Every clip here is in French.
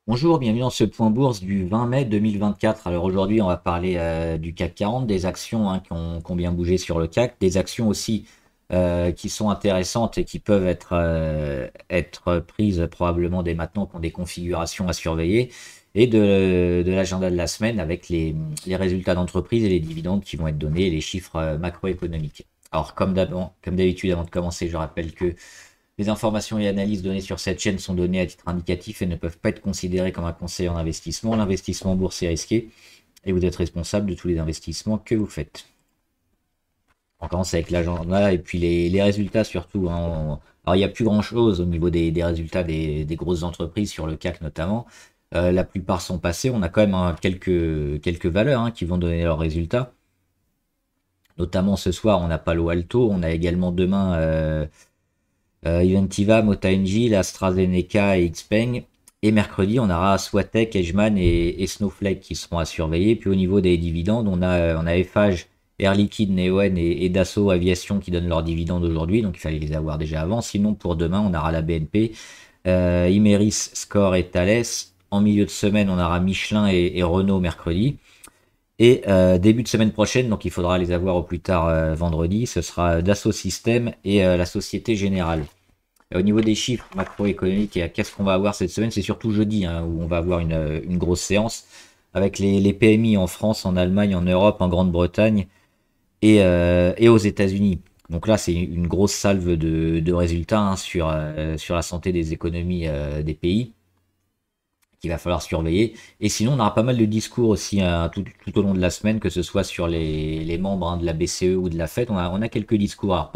Bonjour, bienvenue dans ce point bourse du 20 mai 2024. Alors aujourd'hui, on va parler du CAC 40, des actions qui ont bien bougé sur le CAC, des actions aussi qui sont intéressantes et qui peuvent être prises probablement dès maintenant, qui ont des configurations à surveiller, et de l'agenda de la semaine avec les résultats d'entreprise et les dividendes qui vont être donnés et les chiffres macroéconomiques. Alors comme d'habitude, avant de commencer, je rappelle que les informations et analyses données sur cette chaîne sont données à titre indicatif et ne peuvent pas être considérées comme un conseil en investissement. L'investissement en bourse est risqué et vous êtes responsable de tous les investissements que vous faites. On commence avec l'agenda et puis les résultats surtout, hein. Alors il n'y a plus grand chose au niveau des résultats des grosses entreprises sur le CAC notamment. La plupart sont passés. On a quand même quelques valeurs qui vont donner leurs résultats. Notamment ce soir, on a Palo Alto. On a également demain Inventiva, Mota NJ, AstraZeneca et Xpeng. Et mercredi, on aura Swatek, Edgeman et Snowflake qui seront à surveiller. Puis au niveau des dividendes, on a Eiffage, Air Liquide, Neoen et Dassault Aviation qui donnent leurs dividendes aujourd'hui. Donc il fallait les avoir déjà avant. Sinon, pour demain, on aura la BNP, Imeris, Score et Thales. En milieu de semaine, on aura Michelin et Renault mercredi. Et début de semaine prochaine, donc il faudra les avoir au plus tard vendredi, ce sera Dassault Systèmes et la Société Générale. Au niveau des chiffres macroéconomiques, et qu'est-ce qu'on va avoir cette semaine? C'est surtout jeudi où on va avoir une grosse séance avec les PMI en France, en Allemagne, en Europe, en Grande-Bretagne et aux États-Unis. Donc là, c'est une grosse salve de résultats sur la santé des économies des pays qu'il va falloir surveiller. Et sinon, on aura pas mal de discours aussi tout au long de la semaine, que ce soit sur les membres de la BCE ou de la Fed. On a quelques discours. Alors,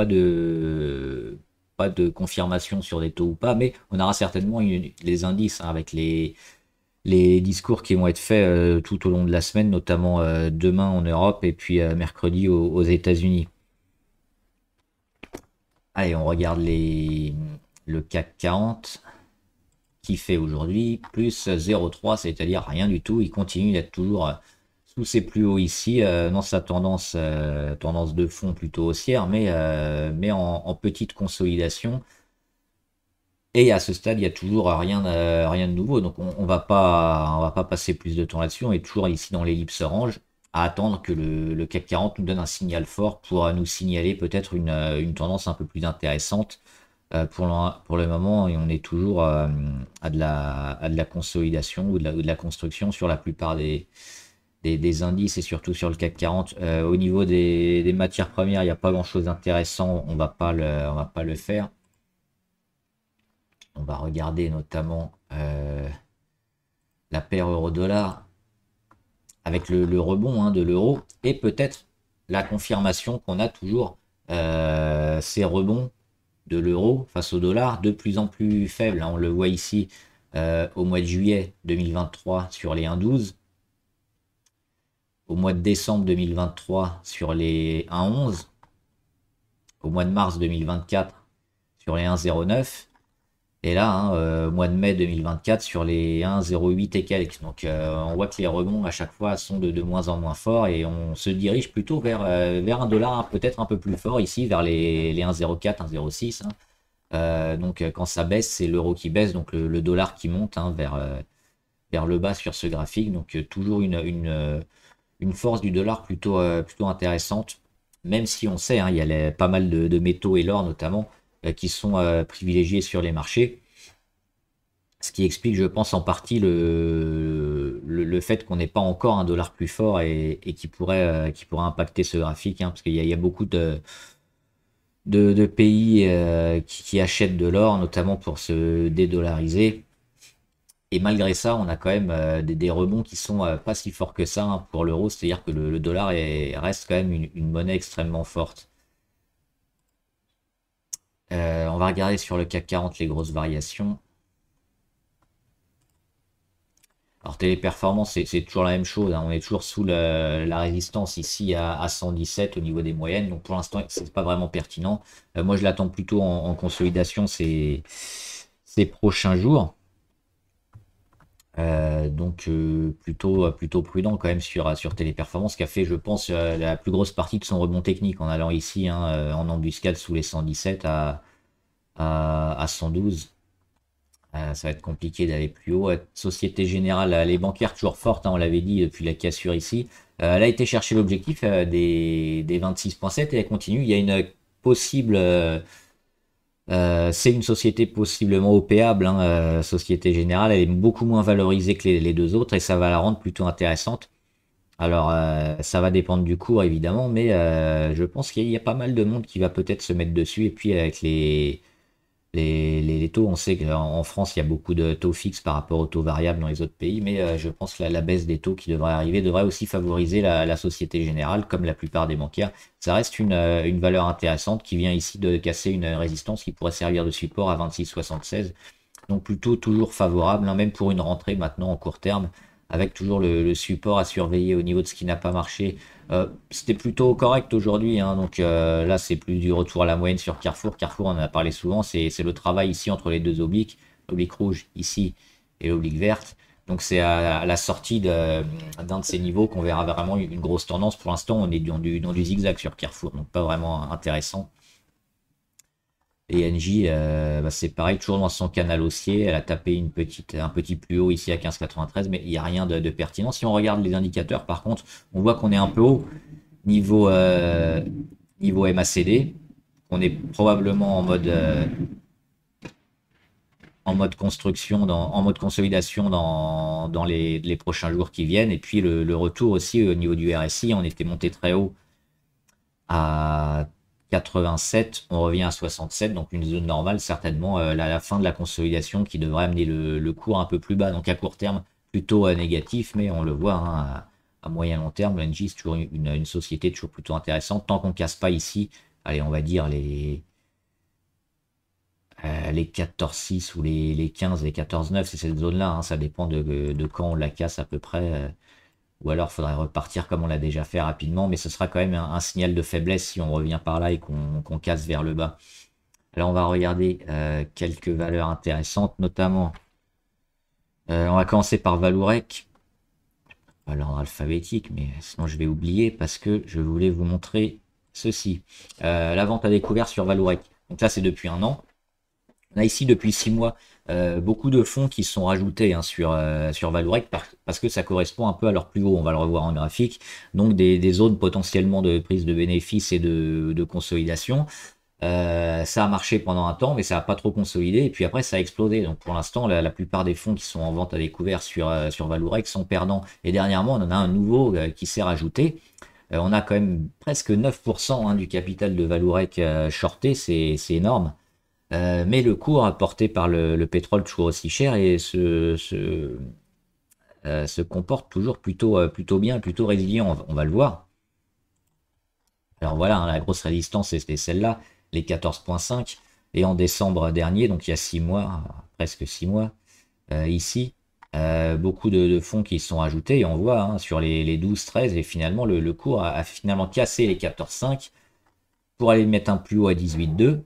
pas de confirmation sur des taux ou pas, mais on aura certainement les indices avec les discours qui vont être faits tout au long de la semaine, notamment demain en Europe et puis mercredi aux États-Unis. Allez, on regarde le CAC 40 qui fait aujourd'hui plus 0,3, c'est-à-dire rien du tout. Il continue d'être toujours sous ses plus hauts ici, dans sa tendance de fond plutôt haussière, mais en petite consolidation. Et à ce stade, il n'y a toujours rien de nouveau. Donc on va pas passer plus de temps là-dessus. On est toujours ici dans l'ellipse orange à attendre que le CAC 40 nous donne un signal fort pour nous signaler peut-être une tendance un peu plus intéressante. Pour le moment, et on est toujours à de la consolidation ou de la construction sur la plupart des indices et surtout sur le CAC 40. Au niveau des matières premières, il n'y a pas grand-chose d'intéressant. On va pas le faire. On va regarder notamment la paire euro-dollar avec le rebond de l'euro et peut-être la confirmation qu'on a toujours ces rebonds de l'euro face au dollar de plus en plus faibles. On le voit ici au mois de juillet 2023 sur les 1,12, au mois de décembre 2023 sur les 1,11, au mois de mars 2024 sur les 1,09. Et là, au mois de mai 2024, sur les 1,08 et quelques. Donc on voit que les rebonds à chaque fois sont de moins en moins forts et on se dirige plutôt vers un dollar peut-être un peu plus fort ici, vers les 1,04, 1,06. Donc quand ça baisse, c'est l'euro qui baisse, donc le dollar qui monte vers le bas sur ce graphique. Donc toujours une force du dollar plutôt intéressante, même si on sait, il y a pas mal de métaux et l'or notamment qui sont privilégiés sur les marchés. Ce qui explique, je pense, en partie le fait qu'on n'ait pas encore un dollar plus fort et qui pourrait impacter ce graphique, parce qu'il y a beaucoup de pays qui achètent de l'or, notamment pour se dédollariser. Et malgré ça, on a quand même des rebonds qui sont pas si forts que ça pour l'euro, c'est-à-dire que le dollar reste quand même une monnaie extrêmement forte. On va regarder sur le CAC 40 les grosses variations. Alors Téléperformance, c'est toujours la même chose, on est toujours sous la résistance ici à 117 au niveau des moyennes, donc pour l'instant c'est pas vraiment pertinent. Moi je l'attends plutôt en consolidation ces prochains jours. Donc plutôt prudent quand même sur Téléperformance qui a fait je pense la plus grosse partie de son rebond technique en allant ici en embuscade sous les 117 à 112. Ça va être compliqué d'aller plus haut. Société Générale, les bancaires toujours fortes, hein, on l'avait dit depuis la cassure ici. Elle a été chercher l'objectif des 26,7 et elle continue. Il y a une possible... c'est une société possiblement opéable, hein, Société Générale. Elle est beaucoup moins valorisée que les deux autres et ça va la rendre plutôt intéressante. Alors, ça va dépendre du cours évidemment, mais je pense qu'il y a pas mal de monde qui va peut-être se mettre dessus. Et puis avec les taux, on sait qu'en France, il y a beaucoup de taux fixes par rapport aux taux variables dans les autres pays, mais je pense que la baisse des taux qui devrait arriver devrait aussi favoriser la Société Générale, comme la plupart des bancaires. Ça reste une valeur intéressante qui vient ici de casser une résistance qui pourrait servir de support à 26,76. Donc plutôt toujours favorable, hein, même pour une rentrée maintenant en court terme, avec toujours le support à surveiller au niveau de ce qui n'a pas marché. C'était plutôt correct aujourd'hui, hein, donc là c'est plus du retour à la moyenne sur Carrefour. Carrefour, on en a parlé souvent, c'est le travail ici entre les deux obliques, l'oblique rouge ici et l'oblique verte. Donc c'est à la sortie d'un de ces niveaux qu'on verra vraiment une grosse tendance. Pour l'instant, on est dans du zigzag sur Carrefour, donc pas vraiment intéressant. Et NJ, bah, c'est pareil, toujours dans son canal haussier. Elle a tapé un petit plus haut ici à 15,93, mais il n'y a rien de pertinent. Si on regarde les indicateurs, par contre, on voit qu'on est un peu haut niveau, niveau MACD. On est probablement en mode construction, en mode consolidation dans les prochains jours qui viennent. Et puis le retour aussi au niveau du RSI, on était monté très haut à 87, on revient à 67, donc une zone normale, certainement la fin de la consolidation qui devrait amener le cours un peu plus bas. Donc à court terme, plutôt négatif, mais on le voit, hein, à moyen long terme, l'Engie c'est toujours une société toujours plutôt intéressante. Tant qu'on casse pas ici, allez, on va dire les 14,6 ou les 15, les 14,9, c'est cette zone-là, hein, ça dépend de quand on la casse à peu près. Ou alors, il faudrait repartir comme on l'a déjà fait rapidement, mais ce sera quand même un signal de faiblesse si on revient par là et qu'on casse vers le bas. Alors, on va regarder quelques valeurs intéressantes, notamment, on va commencer par Valourec, pas l'ordre alphabétique, mais sinon je vais oublier parce que je voulais vous montrer ceci. La vente à découvert sur Valourec. Donc là, c'est depuis un an. On a ici depuis 6 mois beaucoup de fonds qui sont rajoutés, hein, sur Valourec parce que ça correspond un peu à leur plus haut, on va le revoir en graphique, donc des zones potentiellement de prise de bénéfices et de consolidation. Ça a marché pendant un temps, mais ça n'a pas trop consolidé, et puis après ça a explosé. Donc pour l'instant, la plupart des fonds qui sont en vente à découvert sur Valourec sont perdants. Et dernièrement, on en a un nouveau qui s'est rajouté. On a quand même presque 9%, hein, du capital de Valourec shorté, c'est énorme. Mais le cours apporté par le pétrole toujours aussi cher et se comporte toujours plutôt bien, plutôt résilient, on va le voir. Alors voilà, hein, la grosse résistance c'était celle-là, les 14,5. Et en décembre dernier, donc il y a 6 mois, presque 6 mois, ici, beaucoup de fonds qui sont ajoutés et on voit, hein, sur les 12-13 et finalement le cours a finalement cassé les 14,5 pour aller mettre un plus haut à 18,2.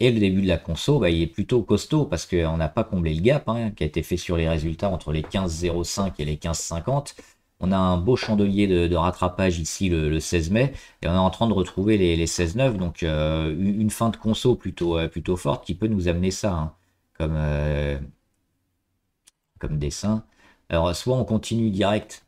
Et le début de la conso, bah, il est plutôt costaud parce qu'on n'a pas comblé le gap, hein, qui a été fait sur les résultats entre les 15,05 et les 15,50. On a un beau chandelier de rattrapage ici le 16 mai et on est en train de retrouver les 16,9. Donc une fin de conso plutôt forte qui peut nous amener ça, hein, comme dessin. Alors soit on continue direct,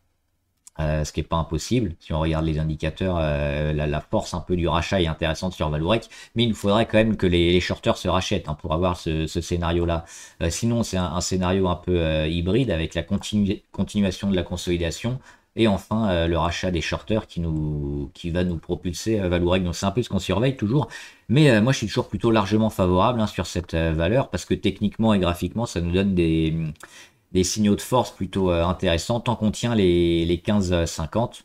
ce qui n'est pas impossible. Si on regarde les indicateurs, la force un peu du rachat est intéressante sur Valourec, mais il nous faudrait quand même que les shorters se rachètent, hein, pour avoir ce scénario-là. Sinon, c'est un scénario un peu hybride avec la continuation de la consolidation et enfin le rachat des shorters qui va nous propulser Valourec. Donc c'est un peu ce qu'on surveille toujours, mais moi je suis toujours plutôt largement favorable, hein, sur cette valeur parce que techniquement et graphiquement, ça nous donne des signaux de force plutôt intéressants. Tant qu'on tient les 15,50,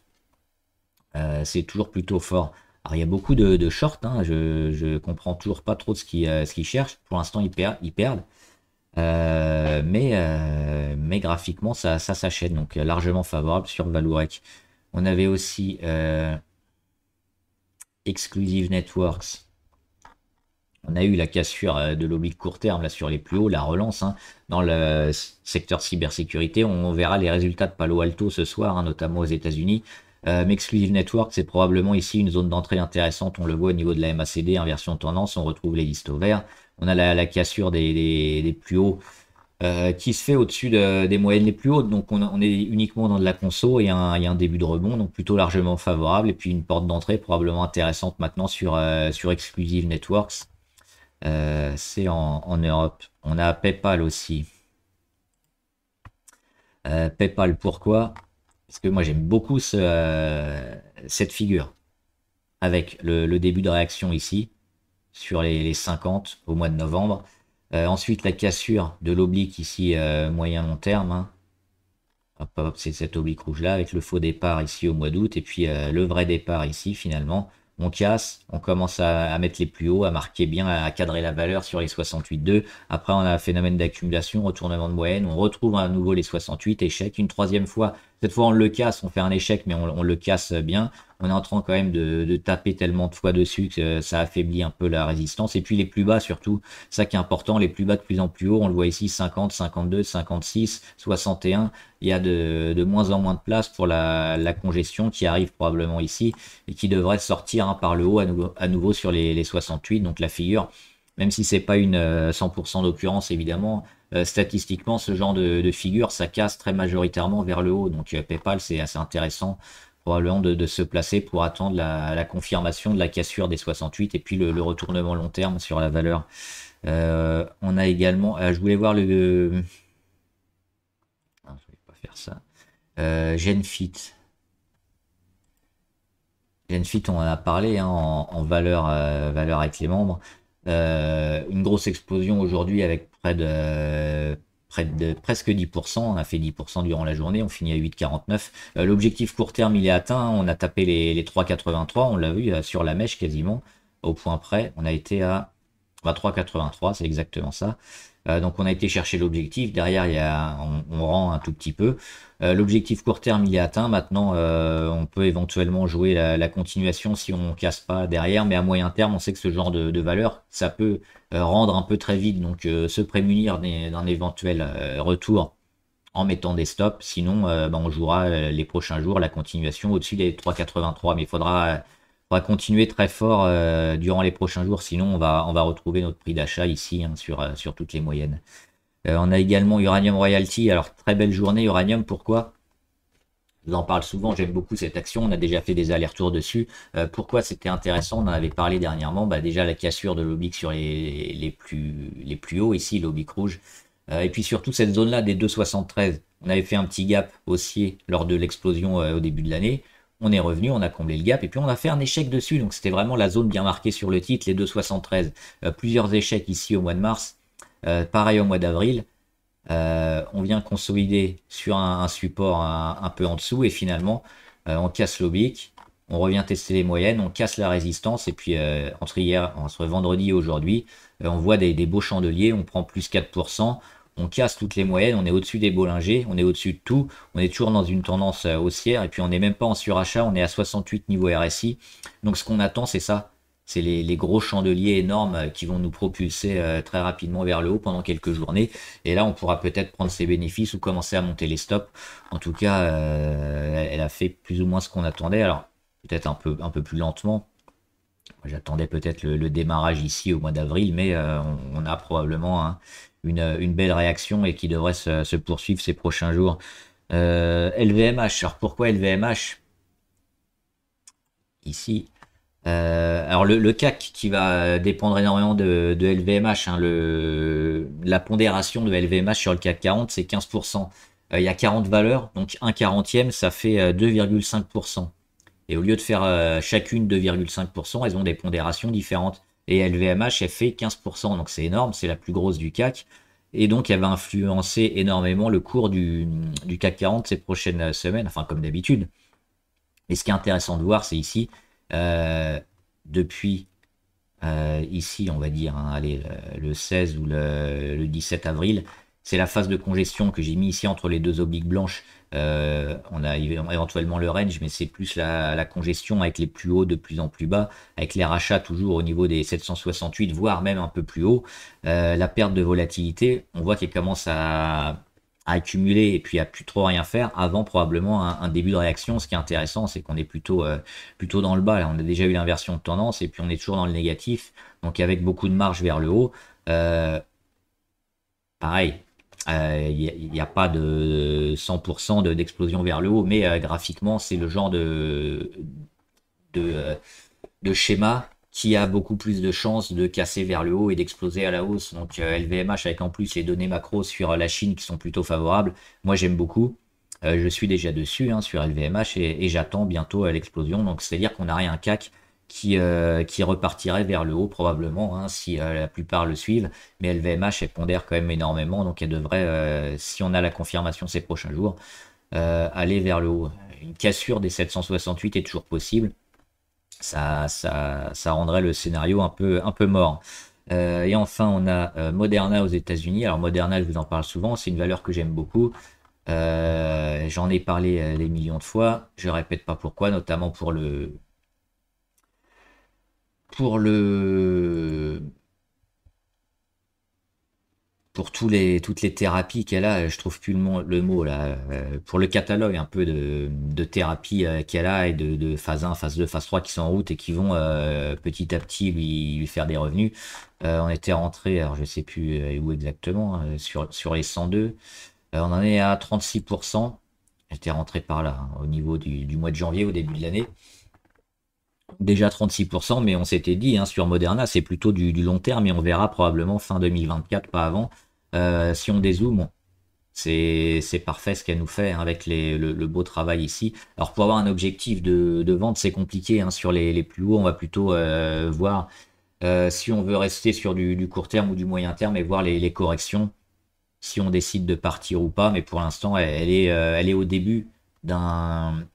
c'est toujours plutôt fort. Alors il y a beaucoup de shorts, hein, je comprends toujours pas trop ce qu'ils cherchent. Pour l'instant, ils perdent. Mais graphiquement, ça s'achète, donc largement favorable sur Valourec. On avait aussi Exclusive Networks. On a eu la cassure de l'oblique court terme là sur les plus hauts, la relance, hein, dans le secteur cybersécurité. On verra les résultats de Palo Alto ce soir, hein, notamment aux États-Unis. Mais Exclusive Network, c'est probablement ici une zone d'entrée intéressante. On le voit au niveau de la MACD, inversion de tendance, on retrouve les listes au vert. On a la cassure des plus hauts qui se fait au-dessus des moyennes les plus hautes. Donc on est uniquement dans de la conso et il y a un début de rebond, donc plutôt largement favorable. Et puis une porte d'entrée probablement intéressante maintenant sur Exclusive Networks. C'est en Europe. On a PayPal aussi. PayPal, pourquoi? Parce que moi j'aime beaucoup cette figure. Avec le début de réaction ici, sur les 50 au mois de novembre. Ensuite, la cassure de l'oblique ici, moyen-long terme. Hein. Hop, hop, c'est cet oblique rouge-là, avec le faux départ ici au mois d'août. Et puis le vrai départ ici, finalement. On casse, on commence à mettre les plus hauts, à marquer bien, à cadrer la valeur sur les 68,2. Après, on a un phénomène d'accumulation, retournement de moyenne. On retrouve à nouveau les 68, échec. Une troisième fois, cette fois on le casse, on fait un échec, mais on le casse bien. On est en train quand même de taper tellement de fois dessus que ça affaiblit un peu la résistance. Et puis les plus bas surtout, ça qui est important, les plus bas de plus en plus haut. On le voit ici, 50, 52, 56, 61. Il y a de moins en moins de place pour la congestion qui arrive probablement ici et qui devrait sortir hein, par le haut à nouveau sur les 68. Donc la figure, même si c'est pas une 100% d'occurrence évidemment, statistiquement ce genre de figure ça casse très majoritairement vers le haut. Donc PayPal c'est assez intéressant probablement de se placer pour attendre la confirmation de la cassure des 68 et puis le retournement long terme sur la valeur. On a également, je voulais voir le non, je vais pas faire ça. Genfit. Genfit, on en a parlé hein, en valeur, valeur avec les membres. Une grosse explosion aujourd'hui avec près de presque 10%. On a fait 10% durant la journée, on finit à 8,49. L'objectif court terme, il est atteint. On a tapé les 3,83. On l'a vu sur la mèche quasiment, au point près. On a été à 3,83, c'est exactement ça. Donc on a été chercher l'objectif. Derrière, on rend un tout petit peu. L'objectif court terme, il est atteint. Maintenant, on peut éventuellement jouer la continuation si on casse pas derrière. Mais à moyen terme, on sait que ce genre de valeur, ça peut rendre un peu très vite. Donc se prémunir d'un éventuel retour en mettant des stops. Sinon, on jouera les prochains jours la continuation au-dessus des 3,83. Mais il faudra continuer très fort durant les prochains jours, sinon on va retrouver notre prix d'achat ici hein, sur toutes les moyennes. On a également Uranium Royalty, alors très belle journée Uranium, pourquoi? Je vous en parle souvent, j'aime beaucoup cette action, on a déjà fait des allers-retours dessus. Pourquoi c'était intéressant? On en avait parlé dernièrement, déjà la cassure de l'oblique sur les plus hauts, ici l'oblique rouge. Et puis surtout cette zone-là des 2,73. On avait fait un petit gap haussier lors de l'explosion au début de l'année. On est revenu, on a comblé le gap et puis on a fait un échec dessus. Donc c'était vraiment la zone bien marquée sur le titre, les 2,73. Plusieurs échecs ici au mois de mars. Pareil au mois d'avril. On vient consolider sur un support un peu en dessous et finalement on casse l'oblique. On revient tester les moyennes, on casse la résistance et puis entre vendredi et aujourd'hui, on voit des beaux chandeliers, on prend plus 4%. On casse toutes les moyennes, on est au-dessus des Bollinger, on est au-dessus de tout, on est toujours dans une tendance haussière, et puis on n'est même pas en surachat, on est à 68 niveau RSI. Donc ce qu'on attend, c'est ça, c'est les gros chandeliers énormes qui vont nous propulser très rapidement vers le haut pendant quelques journées. Et là, on pourra peut-être prendre ses bénéfices ou commencer à monter les stops. En tout cas, elle a fait plus ou moins ce qu'on attendait, alors peut-être un peu plus lentement. J'attendais peut-être le démarrage ici au mois d'avril, mais on a probablement une belle réaction et qui devrait se poursuivre ces prochains jours. LVMH, alors pourquoi LVMH? Ici. Alors le CAC qui va dépendre énormément de LVMH, hein, la pondération de LVMH sur le CAC 40, c'est 15%. Il y a 40 valeurs, donc 1/40e, ça fait 2,5%. Et au lieu de faire chacune 2,5%, elles ont des pondérations différentes. Et LVMH, elle fait 15%, donc c'est énorme, c'est la plus grosse du CAC. Et donc, elle va influencer énormément le cours du CAC 40 ces prochaines semaines, enfin comme d'habitude. Et ce qui est intéressant de voir, c'est ici, depuis ici, on va dire, hein, allez, le 16 ou le 17 avril, c'est la phase de congestion que j'ai mis ici entre les deux obliques blanches. On a éventuellement le range, mais c'est plus la congestion avec les plus hauts de plus en plus bas, avec les rachats toujours au niveau des 768, voire même un peu plus haut. La perte de volatilité, on voit qu'elle commence à accumuler et puis à plus trop rien faire avant probablement un début de réaction. Ce qui est intéressant, c'est qu'on est plutôt dans le bas. Là, on a déjà eu l'inversion de tendance et puis on est toujours dans le négatif, donc avec beaucoup de marge vers le haut. Pareil, Il n'y a pas de 100% d'explosion vers le haut, mais graphiquement, c'est le genre de, euh, de schéma qui a beaucoup plus de chances de casser vers le haut et d'exploser à la hausse. Donc LVMH avec en plus les données macro sur la Chine qui sont plutôt favorables, moi j'aime beaucoup. Je suis déjà dessus hein, sur LVMH et j'attends bientôt l'explosion. Donc c'est-à-dire qu'on aurait un CAC qui repartirait vers le haut probablement hein, si la plupart le suivent. Mais LVMH elle pondère quand même énormément, donc elle devrait, si on a la confirmation ces prochains jours, aller vers le haut. Une cassure des 768 est toujours possible. Ça rendrait le scénario un peu mort. Et enfin, on a Moderna aux États-Unis. Alors Moderna, je vous en parle souvent, c'est une valeur que j'aime beaucoup. J'en ai parlé des millions de fois. Je répète pas pourquoi, notamment pour le pour toutes les thérapies qu'elle a, je trouve plus le mot là, pour le catalogue un peu de thérapies qu'elle a et de phase 1, phase 2, phase 3 qui sont en route et qui vont petit à petit lui faire des revenus. On était rentré, alors je sais plus où exactement, hein, sur les 102. On en est à 36%. J'étais rentré par là, hein, au niveau du mois de janvier, au début de l'année. Déjà 36%, mais on s'était dit hein, sur Moderna, c'est plutôt du long terme et on verra probablement fin 2024, pas avant. Si on dézoome, c'est parfait ce qu'elle nous fait hein, avec le beau travail ici. Alors pour avoir un objectif de vente, c'est compliqué. Hein, sur les plus hauts, on va plutôt voir si on veut rester sur du court terme ou du moyen terme et voir les corrections, si on décide de partir ou pas. Mais pour l'instant, elle est au début d'un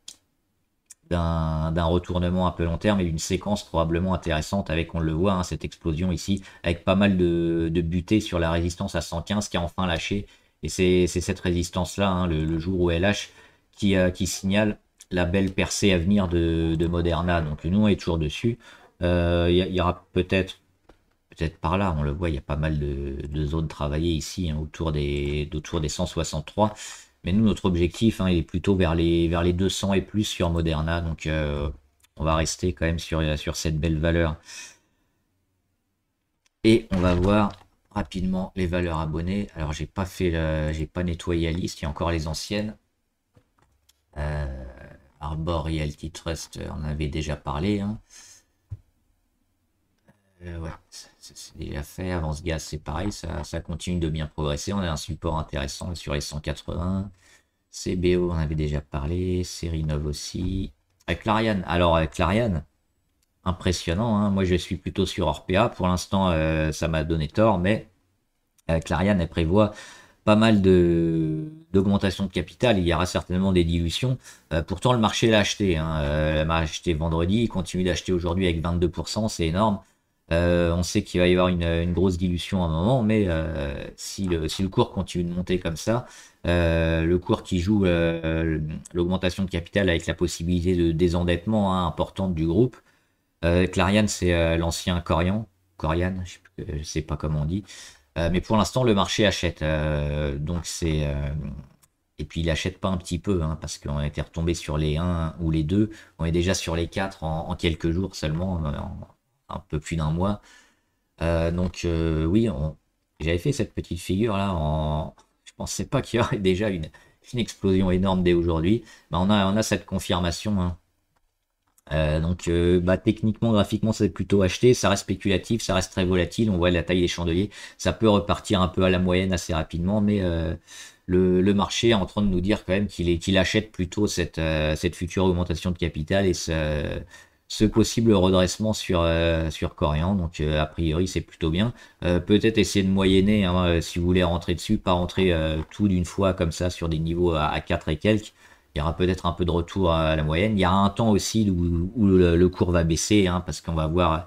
d'un retournement un peu long terme et d'une séquence probablement intéressante avec, on le voit, hein, cette explosion ici, avec pas mal de butées sur la résistance à 115 qui a enfin lâché. Et c'est cette résistance-là, hein, le jour où elle lâche, qui signale la belle percée à venir de Moderna. Donc nous, on est toujours dessus. Y aura peut-être par là, on le voit, il y a pas mal de zones travaillées ici, hein, autour des 163. Mais nous, notre objectif, hein, il est plutôt vers les 200 et plus sur Moderna. Donc, on va rester quand même sur cette belle valeur. Et on va voir rapidement les valeurs abonnées. Alors, j'ai pas nettoyé la liste. Il y a encore les anciennes. Arbor Realty Trust, on en avait déjà parlé. Hein. Ouais, c'est déjà fait. Avance Gaz, c'est pareil, ça continue de bien progresser. On a un support intéressant sur les 180. CBO, on avait déjà parlé. Sérinov aussi. Avec Clariane. Alors, avec Clariane, impressionnant. Hein. Moi, je suis plutôt sur Orpea. Pour l'instant, ça m'a donné tort, mais Clariane, elle prévoit pas mal d'augmentation de capital. Il y aura certainement des dilutions. Pourtant, le marché l'a acheté. Hein. Elle m'a acheté vendredi. Il continue d'acheter aujourd'hui avec 22%. C'est énorme. On sait qu'il va y avoir une grosse dilution à un moment, mais si le cours continue de monter comme ça, le cours qui joue l'augmentation de capital avec la possibilité de désendettement hein, importante du groupe. Clariane, c'est l'ancien Corian, je sais pas comment on dit. Mais pour l'instant, le marché achète. Donc c'est et puis il achète pas un petit peu, hein, parce qu'on était retombé sur les 1 ou les 2. On est déjà sur les 4 en quelques jours seulement, en un peu plus d'un mois. Donc oui, j'avais fait cette petite figure là. Je pensais pas qu'il y aurait déjà une explosion énorme dès aujourd'hui. Bah, on a cette confirmation. Hein. Donc bah, techniquement, graphiquement, c'est plutôt acheté. Ça reste spéculatif, ça reste très volatile. On voit la taille des chandeliers. Ça peut repartir un peu à la moyenne assez rapidement, mais le marché est en train de nous dire quand même qu'il achète plutôt cette future augmentation de capital et ce possible redressement sur Corian. Donc a priori, c'est plutôt bien. Peut-être essayer de moyenner hein, si vous voulez rentrer dessus, pas rentrer tout d'une fois comme ça sur des niveaux à 4 et quelques. Il y aura peut-être un peu de retour à la moyenne. Il y aura un temps aussi où le cours va baisser, hein, parce qu'on va avoir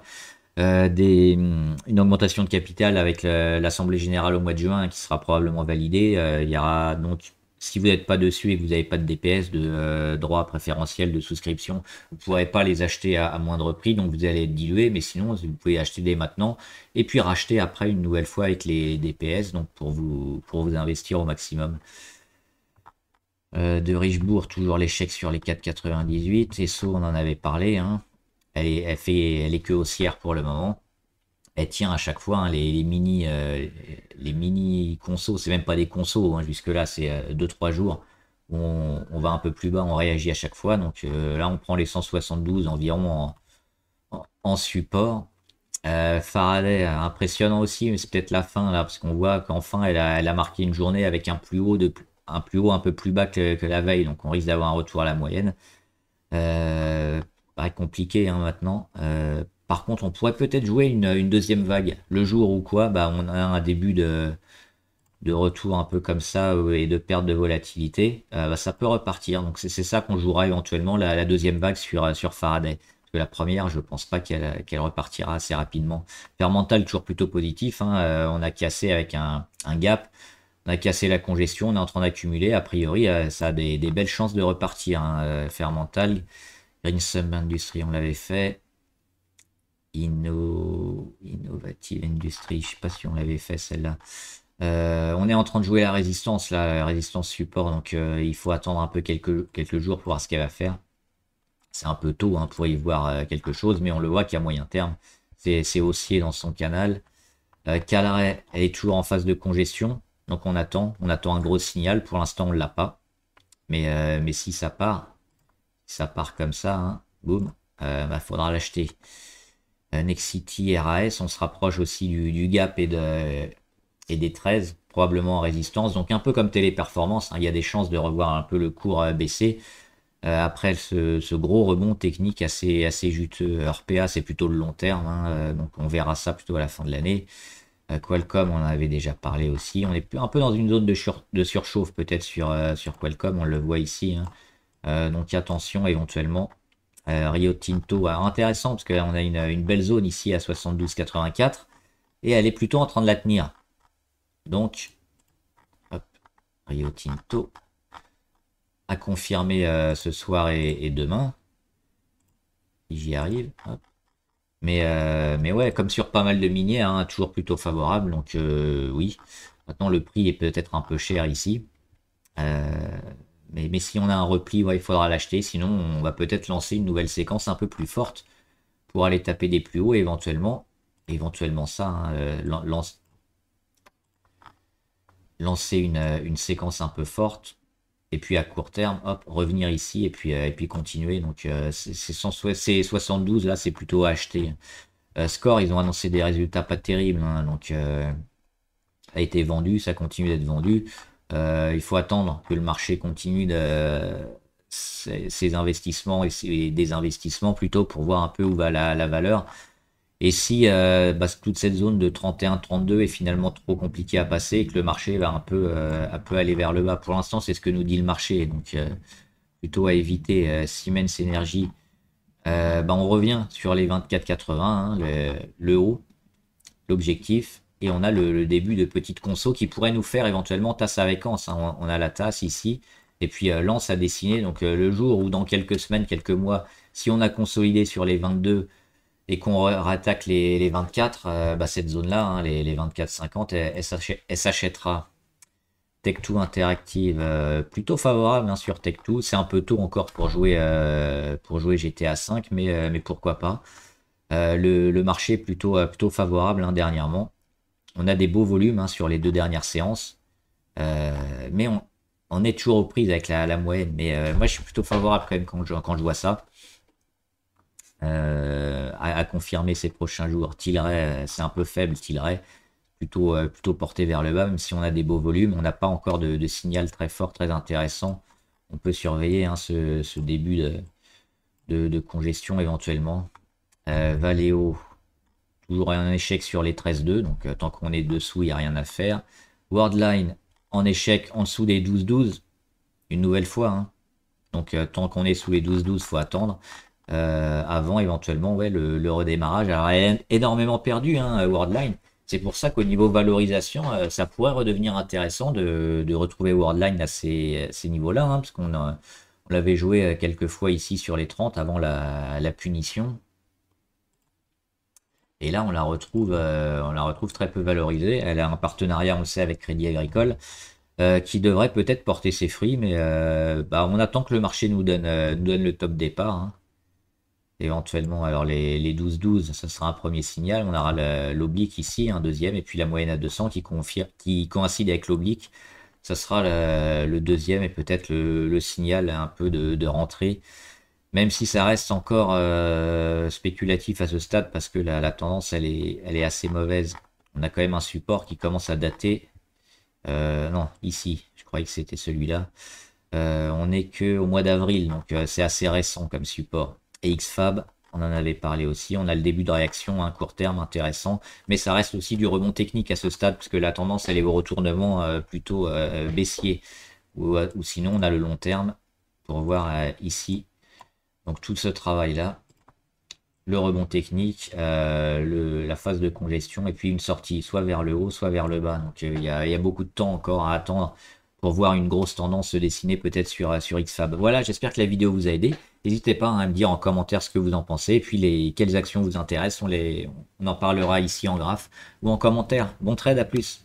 une augmentation de capital avec l'Assemblée Générale au mois de juin qui sera probablement validée. Il y aura donc, si vous n'êtes pas dessus et que vous n'avez pas de DPS, de droits préférentiels de souscription, vous ne pourrez pas les acheter à moindre prix, donc vous allez être dilué, mais sinon vous pouvez acheter dès maintenant et puis racheter après une nouvelle fois avec les DPS, donc pour vous investir au maximum. De Richebourg, toujours l'échec sur les 4,98. Esso, on en avait parlé. Hein. Elle est que haussière pour le moment. elle tient à chaque fois, hein, les mini consos, c'est même pas des consos, hein, jusque-là, c'est 2-3 jours. Où on va un peu plus bas, on réagit à chaque fois. Donc là, on prend les 172 environ en support. Faraday, impressionnant aussi, mais c'est peut-être la fin là, parce qu'on voit qu'enfin elle a marqué une journée avec un plus haut un peu plus bas que la veille, donc on risque d'avoir un retour à la moyenne. Paraît compliqué hein, maintenant. Par contre, on pourrait peut-être jouer une deuxième vague. Le jour où quoi, bah, on a un début de retour un peu comme ça et de perte de volatilité. Bah, ça peut repartir. Donc c'est ça qu'on jouera éventuellement la deuxième vague sur Faraday. Parce que la première, je pense pas qu'elle repartira assez rapidement. Fermental toujours plutôt positif. Hein. On a cassé avec un gap. On a cassé la congestion, on est en train d'accumuler. A priori, ça a des belles chances de repartir. Hein. Fermental, Greensum Industries, on l'avait fait. Innovative Industries, je sais pas si on l'avait fait celle-là. On est en train de jouer la résistance, là, la résistance support, donc il faut attendre un peu quelques jours pour voir ce qu'elle va faire. C'est un peu tôt hein, pour y voir quelque chose, mais on le voit qu'à moyen terme, c'est haussier dans son canal. Calaret, elle est toujours en phase de congestion, donc on attend un gros signal. Pour l'instant, on l'a pas, mais si ça part comme ça, hein, boum, bah, faudra l'acheter. Nexity, RAS, on se rapproche aussi du gap et des 13, probablement en résistance. Donc un peu comme Téléperformance, hein, il y a des chances de revoir un peu le cours baisser. Après ce gros rebond technique assez juteux. RPA, c'est plutôt le long terme, hein, donc on verra ça plutôt à la fin de l'année. Qualcomm, on en avait déjà parlé aussi. On est un peu dans une zone de surchauffe peut-être sur Qualcomm, on le voit ici. Hein. Donc attention éventuellement. Rio Tinto, intéressant parce qu'on a une belle zone ici à 72,84 et elle est plutôt en train de la tenir. Donc, hop, Rio Tinto à confirmer ce soir et demain. Si j'y arrive. Hop. Mais ouais, comme sur pas mal de minières, hein, toujours plutôt favorable. Donc oui, maintenant le prix est peut-être un peu cher ici. Euh, mais si on a un repli, ouais, il faudra l'acheter. Sinon, on va peut-être lancer une nouvelle séquence un peu plus forte pour aller taper des plus hauts éventuellement ça, hein, lancer une séquence un peu forte. Et puis à court terme, hop, revenir ici et puis continuer. Donc c'est 72, là c'est plutôt à acheter. Score, ils ont annoncé des résultats pas terribles, hein, donc a été vendu, ça continue d'être vendu. Il faut attendre que le marché continue ses investissements et des investissements plutôt pour voir un peu où va la valeur. Et si bah, toute cette zone de 31-32 est finalement trop compliquée à passer et que le marché va un peu aller vers le bas. Pour l'instant, c'est ce que nous dit le marché. Donc plutôt à éviter. Siemens Energy, bah, on revient sur les 24,80, hein, le haut, l'objectif. Et on a le début de petites conso qui pourrait nous faire éventuellement tasse avec Anse. Hein. On a la tasse ici. Et puis Lance à dessiner. Donc le jour où dans quelques semaines, quelques mois, si on a consolidé sur les 22 et qu'on rattaque les 24, bah cette zone-là, hein, les 24,50, elle s'achètera. Tech2 Interactive, plutôt favorable hein, sur Tech2. C'est un peu tôt encore pour jouer GTA 5, mais pourquoi pas. Le marché est plutôt favorable hein, dernièrement. On a des beaux volumes hein, sur les 2 dernières séances. Mais on est toujours aux prises avec la moyenne. Mais moi, je suis plutôt favorable quand même quand je vois ça. À confirmer ces prochains jours. Tilray, c'est un peu faible, Tilray. Plutôt porté vers le bas, même si on a des beaux volumes. On n'a pas encore de signal très fort, très intéressant. On peut surveiller hein, ce début de congestion éventuellement. Valeo, toujours un échec sur les 13,2, donc tant qu'on est dessous, il n'y a rien à faire. Worldline, en échec en dessous des 12,12, une nouvelle fois. Hein. Donc tant qu'on est sous les 12,12, il faut attendre. Avant éventuellement ouais, le redémarrage. Alors elle a énormément perdu, hein, Worldline. C'est pour ça qu'au niveau valorisation, ça pourrait redevenir intéressant de retrouver Worldline à ces niveaux-là, hein, parce on l'avait joué quelques fois ici sur les 30 avant la punition. Et là, on la retrouve très peu valorisée. Elle a un partenariat, on le sait, avec Crédit Agricole, qui devrait peut-être porter ses fruits, mais bah, on attend que le marché nous donne le top départ. Hein. Éventuellement, alors les 12-12, ça sera un premier signal. On aura l'oblique ici, un deuxième, et puis la moyenne à 200 qui coïncide avec l'oblique. Ça sera le deuxième et peut-être le signal un peu de rentrée. Même si ça reste encore spéculatif à ce stade parce que la tendance elle est assez mauvaise. On a quand même un support qui commence à dater. Non, ici, je croyais que c'était celui-là. On n'est que au mois d'avril, donc c'est assez récent comme support. Et XFAB, on en avait parlé aussi. On a le début de réaction à un court terme intéressant, mais ça reste aussi du rebond technique à ce stade parce que la tendance elle est au retournement plutôt baissier. Ou sinon on a le long terme pour voir ici. Donc tout ce travail-là, le rebond technique, la phase de congestion et puis une sortie soit vers le haut, soit vers le bas. Donc il y a beaucoup de temps encore à attendre pour voir une grosse tendance se dessiner peut-être sur XFAB. Voilà, j'espère que la vidéo vous a aidé. N'hésitez pas à me dire en commentaire ce que vous en pensez et puis quelles actions vous intéressent. On en parlera ici en graphe ou en commentaire. Bon trade, à plus.